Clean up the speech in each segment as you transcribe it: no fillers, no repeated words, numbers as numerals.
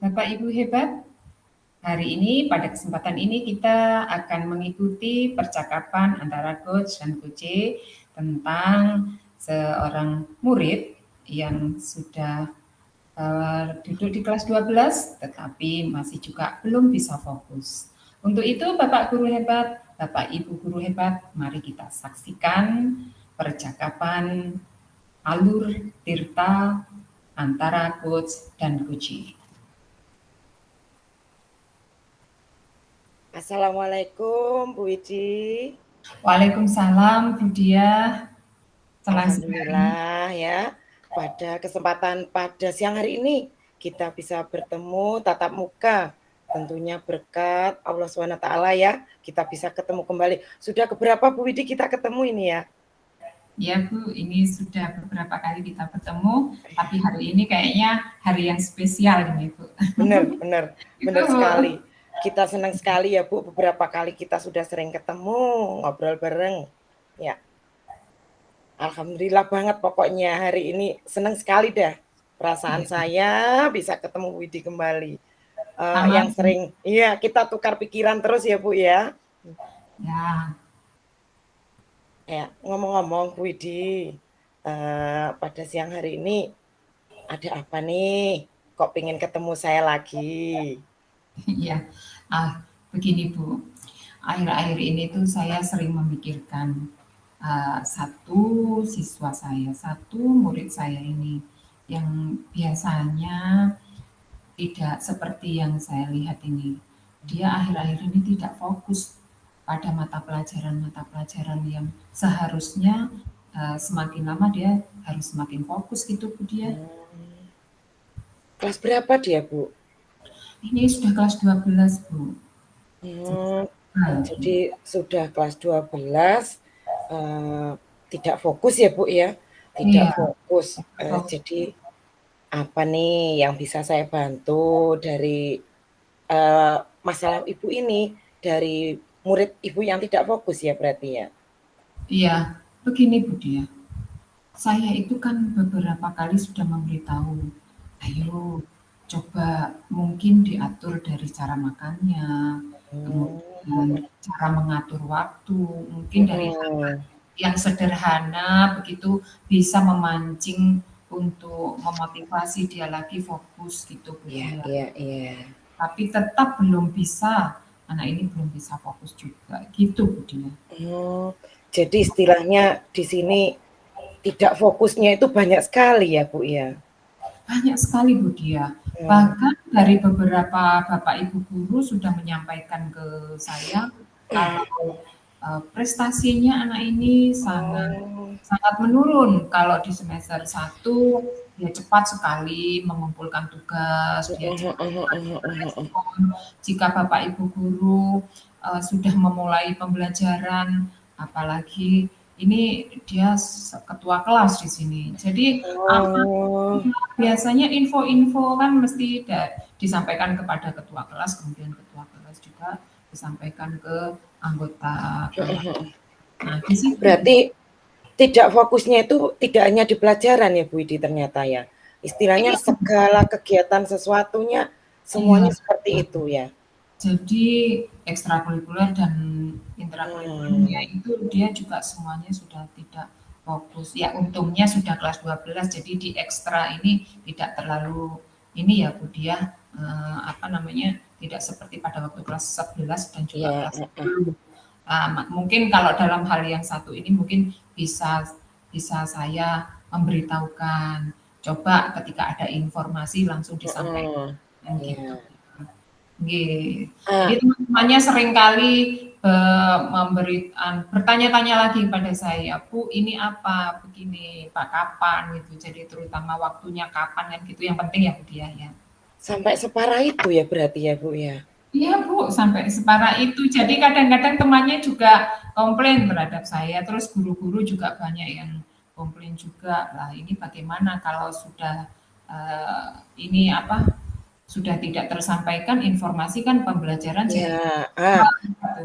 Bapak Ibu hebat, hari ini pada kesempatan ini kita akan mengikuti percakapan antara coach dan coach tentang seorang murid yang sudah duduk di kelas 12 tetapi masih juga belum bisa fokus. Untuk itu Bapak Guru hebat, Bapak Ibu Guru hebat, mari kita saksikan percakapan alur tirta antara coach dan coach. Assalamualaikum Bu Widi. Waalaikumsalam Bu Diah. Senang sekali. Alhamdulillah ya. Pada kesempatan pada siang hari ini kita bisa bertemu tatap muka. Tentunya berkat Allah SWT ya. Kita bisa ketemu kembali. Sudah keberapa Bu Widi kita ketemu ini ya? Ya Bu, ini sudah beberapa kali kita bertemu, tapi hari ini kayaknya hari yang spesial ini Bu. Benar sekali. Kita senang sekali ya Bu, beberapa kali kita sudah sering ketemu, ngobrol bareng. Ya. Alhamdulillah banget pokoknya hari ini senang sekali dah. Perasaan saya bisa ketemu Widi kembali. Yang sering, iya kita tukar pikiran terus ya Bu ya. Ya. Ya, ngomong-ngomong Bu Widi, pada siang hari ini ada apa nih? Kok pengen ketemu saya lagi? Iya, begini Bu, akhir-akhir ini tuh saya sering memikirkan satu siswa saya, satu murid saya ini yang biasanya tidak seperti yang saya lihat ini. Dia akhir-akhir ini tidak fokus pada mata pelajaran yang seharusnya semakin lama dia harus semakin fokus gitu Bu dia. Kelas berapa dia Bu? Ini sudah kelas 12 Bu. Jadi sudah kelas 12, tidak fokus ya Bu ya? Tidak fokus. Jadi apa nih yang bisa saya bantu dari masalah Ibu ini, dari murid Ibu yang tidak fokus ya berarti ya? Iya, begini Bu Dia. Saya itu kan beberapa kali sudah memberitahu, ayo coba mungkin diatur dari cara makannya, kemudian cara mengatur waktu, mungkin dari yang sederhana begitu bisa memancing untuk memotivasi dia lagi fokus gitu Bu Dia. Iya. Tapi tetap belum bisa, anak ini belum bisa fokus juga gitu Bu Dia. Jadi istilahnya di sini tidak fokusnya itu banyak sekali ya Bu ya? Banyak sekali Bu Dia. Bahkan dari beberapa Bapak Ibu guru sudah menyampaikan ke saya kalau prestasinya anak ini sangat menurun. Kalau di semester 1 dia cepat sekali mengumpulkan tugas, dia cepat merespon. Jika Bapak Ibu guru sudah memulai pembelajaran, apalagi ini dia ketua kelas di sini. Jadi biasanya info-info kan mesti disampaikan kepada ketua kelas, kemudian ketua kelas juga disampaikan ke anggota kelas. Nah, di situ berarti tidak fokusnya itu tidak hanya di pelajaran ya Bu Widi ternyata ya. Istilahnya segala kegiatan sesuatunya semuanya seperti itu ya. Jadi ekstrakurikuler dan intrakurikulernya itu dia juga semuanya sudah tidak fokus. Ya untungnya sudah kelas 12 jadi di ekstra ini tidak terlalu ini ya Bu Dia tidak seperti pada waktu kelas 11 dan juga kelas 10. Mungkin kalau dalam hal yang satu ini mungkin bisa saya memberitahukan. Coba ketika ada informasi langsung disampaikan gitu. Jadi teman-temannya seringkali bertanya-tanya lagi pada saya, Bu ini apa begini, Pak kapan gitu. Jadi terutama waktunya kapan kan gitu yang penting ya Bu Dia ya. Sampai separah itu ya berarti ya Bu ya? Iya Bu, sampai separah itu. Jadi kadang-kadang temannya juga komplain terhadap saya. Terus guru-guru juga banyak yang komplain juga. Lah ini bagaimana kalau sudah sudah tidak tersampaikan informasi kan pembelajaran jadi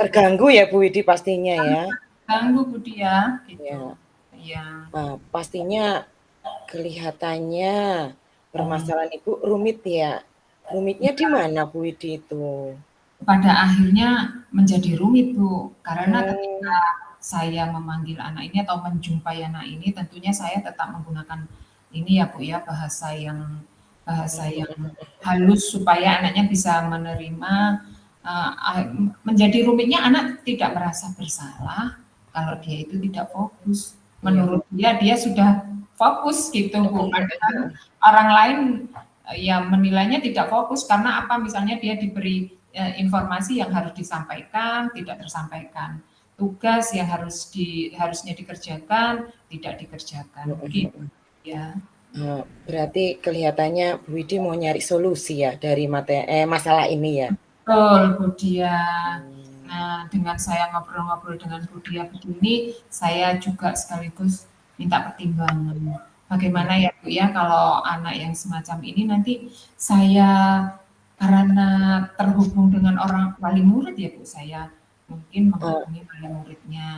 terganggu ya Bu Widi pastinya ya. Terganggu Bu Dia gitu. Ya. Pastinya kelihatannya permasalahan Ibu rumit ya. Rumitnya di mana Bu Widi itu? Pada akhirnya menjadi rumit, Bu, karena ketika Oh. saya memanggil anak ini atau menjumpai anak ini, tentunya saya tetap menggunakan ini ya, Bu, ya, bahasa Mhm yang mhm. halus supaya anaknya bisa menerima, menjadi rumitnya anak tidak merasa bersalah kalau dia itu tidak fokus. Iya. Menurut dia, dia sudah fokus gitu, Mhm Bu, mhm padahal mhm. orang lain, ya menilainya tidak fokus karena apa, misalnya dia diberi informasi yang harus disampaikan, tidak tersampaikan. Tugas yang harusnya dikerjakan, tidak dikerjakan. Mhm Gitu, mhm. ya. Berarti kelihatannya Bu Widi mau nyari solusi ya dari masalah ini ya? Betul, Bu Dia. Mmm. Nah, dengan saya ngobrol-ngobrol dengan Bu Dia begini, saya juga sekaligus minta pertimbangan. Mmm. Bagaimana ya, Bu, ya, kalau anak yang semacam ini nanti saya karena terhubung dengan orang wali murid ya, Bu, saya mungkin Oh. menghubungi wali muridnya.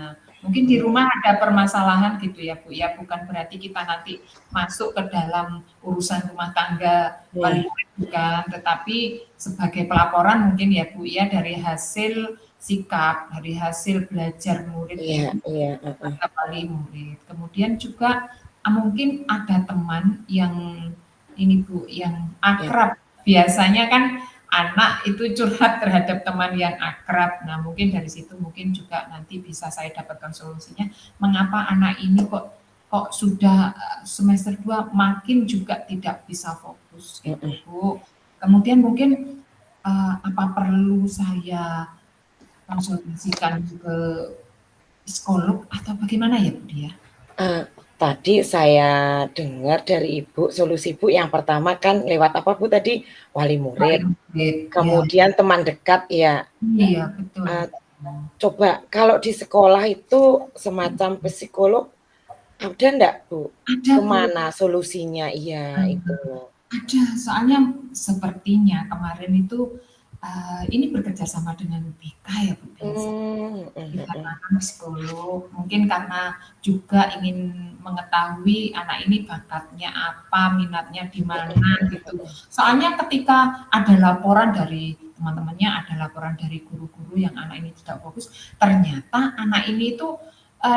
Mungkin di rumah ada permasalahan gitu ya, Bu, ya, bukan berarti kita nanti masuk ke dalam urusan rumah tangga wali Iya. murid bukan, tetapi sebagai pelaporan mungkin ya, Bu, ya, dari hasil sikap, dari hasil belajar murid Iya ini iya, heeh. terhadap wali murid. Kemudian juga mungkin ada teman yang ini, Bu, yang Iya. akrab. Biasanya kan anak itu curhat terhadap teman yang akrab. Nah, mungkin dari situ mungkin juga nanti bisa saya dapatkan solusinya, mengapa anak ini kok kok sudah semester 2 makin juga tidak bisa fokus gitu, Mhm. Bu. Kemudian mungkin, apa perlu saya konsultasikan ke psikolog atau bagaimana ya, Bu, Dia? Tadi saya dengar dari Ibu, solusi Ibu yang pertama kan lewat apa Bu tadi? Wali Wali murid, murid, ya. kemudian teman dekat ya. Iya, betul. Eee, Coba kalau di sekolah itu semacam psikolog ada ndak Bu? Ada, Ke Bu. mana solusinya? Iya, itu. Ada, soalnya sepertinya kemarin itu, ini bekerja sama dengan BK ya, Bu, biasa. Mhm mhm. Dikatakan psikolog, mungkin karena juga ingin mengetahui anak ini bakatnya apa, minatnya di mana gitu. Soalnya ketika ada laporan dari teman-temannya, ada laporan dari guru-guru yang anak ini tidak fokus, ternyata anak ini itu,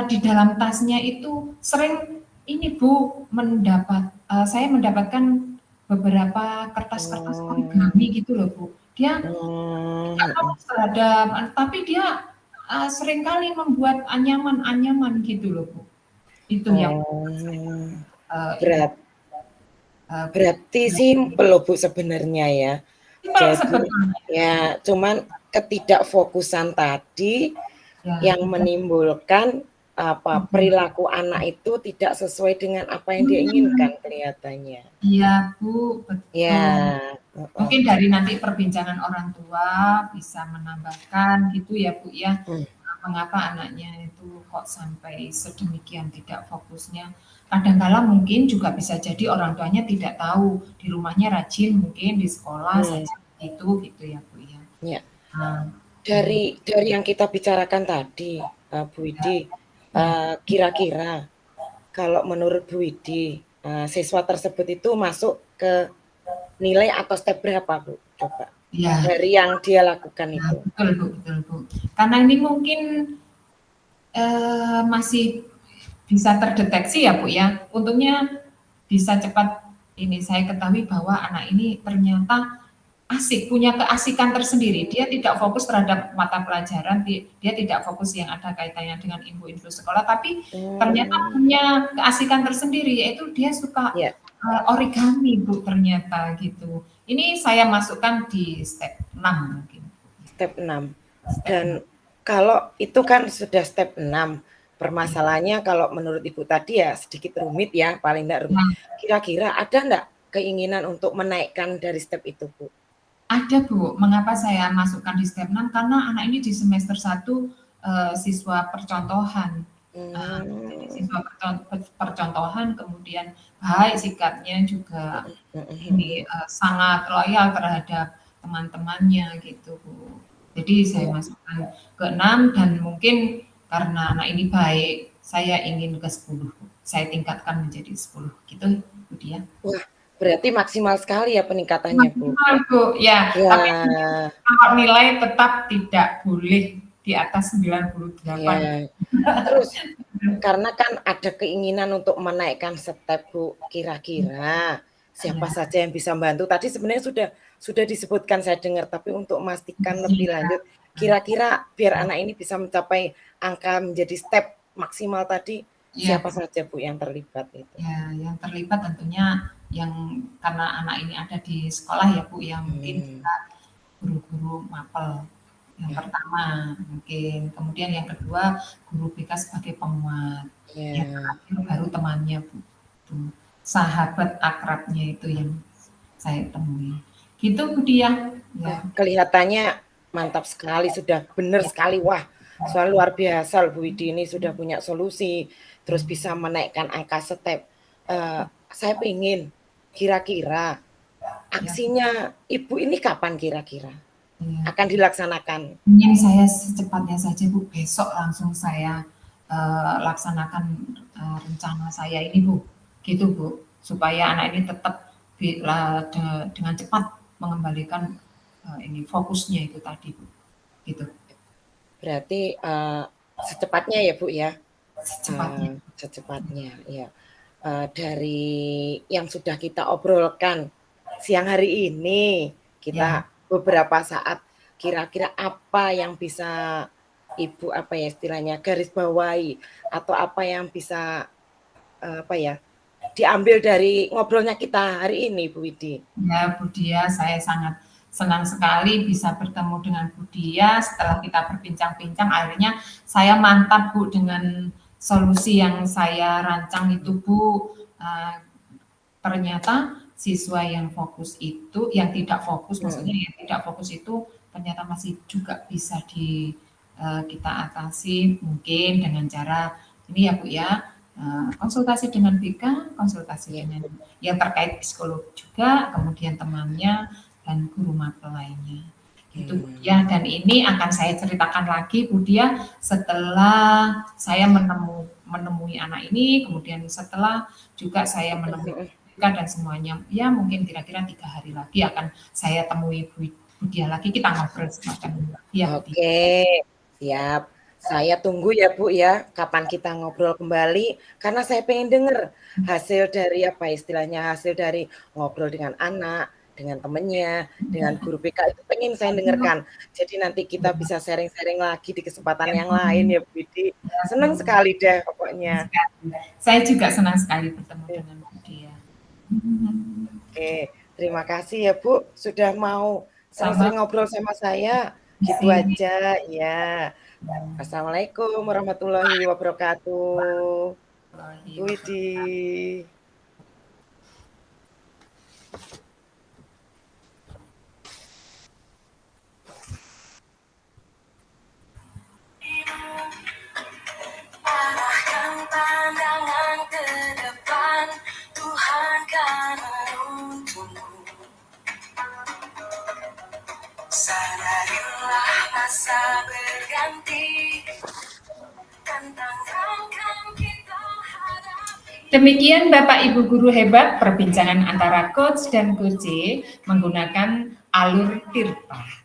di dalam tasnya itu sering ini, Bu, saya mendapatkan beberapa kertas-kertas Oh. origami gitu loh, Bu. Dia tidak Mhm. fokus terhadap tapi dia, seringkali membuat anyaman-anyaman gitu loh, Bu. Itu yang Oh. ini, Berat Berarti simpel loh Bu sebenarnya ya. simpel Jadi sebetulnya. ya cuman ketidakfokusan tadi Ya, yang tidak menimbulkan perilaku anak itu tidak sesuai dengan apa yang dia inginkan kelihatannya. iya, Bu, Ya, betul. heeh. Mungkin dari nanti perbincangan orang tua bisa menambahkan gitu ya, Bu, ya, Mmm. mengapa anaknya itu kok sampai sedemikian tidak fokusnya. Kadang kala mungkin juga bisa jadi orang tuanya tidak tahu, di rumahnya rajin mungkin, di sekolah Mmm. saja begitu, gitu ya, Bu, ya. Ya. Nah, Dari yang kita bicarakan tadi, Bu ya, Widi, ya. kira-kira kalau menurut Bu Widi, siswa tersebut itu masuk ke nilai atau step berapa Bu? Coba, Iya, dari yang dia lakukan nah, itu? betul, Bu, betul, Bu. Karena ini mungkin, masih bisa terdeteksi ya, Bu, ya. Untungnya bisa cepat ini saya ketahui bahwa anak ini ternyata asik, punya keasikan tersendiri. Dia tidak fokus terhadap mata pelajaran, dia tidak fokus yang ada kaitannya dengan info-info sekolah, tapi ternyata Oh. punya keasikan tersendiri, yaitu dia suka, Ya. origami, Bu, ternyata gitu. Ini saya masukkan di step 6 mungkin. Step 6. Step Dan 6. kalau itu kan sudah step 6, Ya. permasalahannya kalau menurut Ibu tadi ya sedikit rumit ya, paling enggak rumit. Nah, Kira-kira ada enggak keinginan untuk menaikkan dari step itu, Bu? ada, Bu. Mengapa saya masukkan di step 6? Karena anak ini di semester 1, siswa percontohan. Jadi Mmm. siswa percontohan, kemudian baik sikapnya juga Mhm mhm ini, sangat loyal terhadap teman-temannya gitu, Bu. Jadi saya mhm. masukkan ke 6 dan mungkin karena anak ini baik, saya ingin ke 10, Bu. Saya tingkatkan menjadi 10 gitu, Bu Dia. Wah, Berarti maksimal sekali ya peningkatannya, Bu? Maksimal, Bu, ya. Tapi Ya. kalau nilai tetap tidak boleh di atas 98. Ya. Terus karena kan ada keinginan untuk menaikkan step, Bu, kira-kira siapa Ya. saja yang bisa membantu? Tadi sebenarnya sudah disebutkan saya dengar, tapi untuk memastikan lebih lanjut, kira-kira biar anak ini bisa mencapai angka menjadi step maksimal tadi, Ya. siapa saja, Bu, yang terlibat itu? Ya, yang terlibat tentunya yang karena anak ini ada di sekolah ya, Bu, yang mungkin kita guru-guru mapel. Yang pertama mungkin, kemudian yang kedua guru BK sebagai penguat. Yang terakhir baru temannya, Bu. Tuh, sahabat akrabnya itu yang saya temui. Gitu, Bu Diah. Ya. Kelihatannya mantap sekali, sudah benar sekali. Wah, soal luar biasa Bu Widi ini sudah punya solusi, terus bisa menaikkan angka step. Saya pengen kira-kira aksinya Ibu ini kapan kira-kira akan dilaksanakan? Ingin saya secepatnya saja, Bu. Besok langsung saya laksanakan rencana saya ini, Bu. Gitu, Bu. Supaya anak ini tetap dengan cepat mengembalikan ini fokusnya itu tadi, Bu. Gitu. Berarti secepatnya ya, Bu ya? Secepatnya. Secepatnya, ya. Dari yang sudah kita obrolkan siang hari ini, kita beberapa saat, kira-kira apa yang bisa Ibu apa ya istilahnya garis bawahi atau apa yang bisa apa ya diambil dari ngobrolnya kita hari ini, Bu Widi? Ya, Bu Diah, saya sangat senang sekali bisa bertemu dengan Bu Diah. Setelah kita berbincang-bincang, akhirnya saya mantap, Bu, dengan solusi yang saya rancang itu, Bu. Ternyata siswa yang fokus itu, yang tidak fokus, maksudnya yang tidak fokus itu ternyata masih juga bisa kita atasi mungkin dengan cara ini ya, Bu ya, konsultasi dengan BK, konsultasi dengan yang terkait psikolog juga, kemudian temannya dan guru mapel lainnya. Gitu, Bu Diah. Dan ini akan saya ceritakan lagi, Bu Diah, setelah saya menemui anak ini, kemudian setelah juga saya menemui dan semuanya, ya mungkin kira-kira 3 hari lagi akan saya temui Bu Diah lagi, kita ngobrol semacam lagi ya. Oke, siap. Saya tunggu ya Bu ya, kapan kita ngobrol kembali, karena saya pengen dengar hasil dari apa istilahnya, hasil dari ngobrol dengan anak, dengan temennya, dengan guru BK, itu pengen saya dengarkan. Jadi nanti kita bisa sharing-sharing lagi di kesempatan yang lain ya Bu Widi. Senang sekali deh pokoknya. Saya juga senang sekali bertemu dengan Bu Diah. Oke, terima kasih ya Bu, sudah mau sering-sering ngobrol sama saya. Gitu aja, ya. Assalamualaikum warahmatullahi wabarakatuh. Bu Widi. Arahkan pandangan ke depan, Tuhan kan menuntunmu. Sadarilah masa berganti, tantangan kan kita hadapi. Demikian Bapak Ibu guru hebat perbincangan antara coach dan coach menggunakan alur Tirta.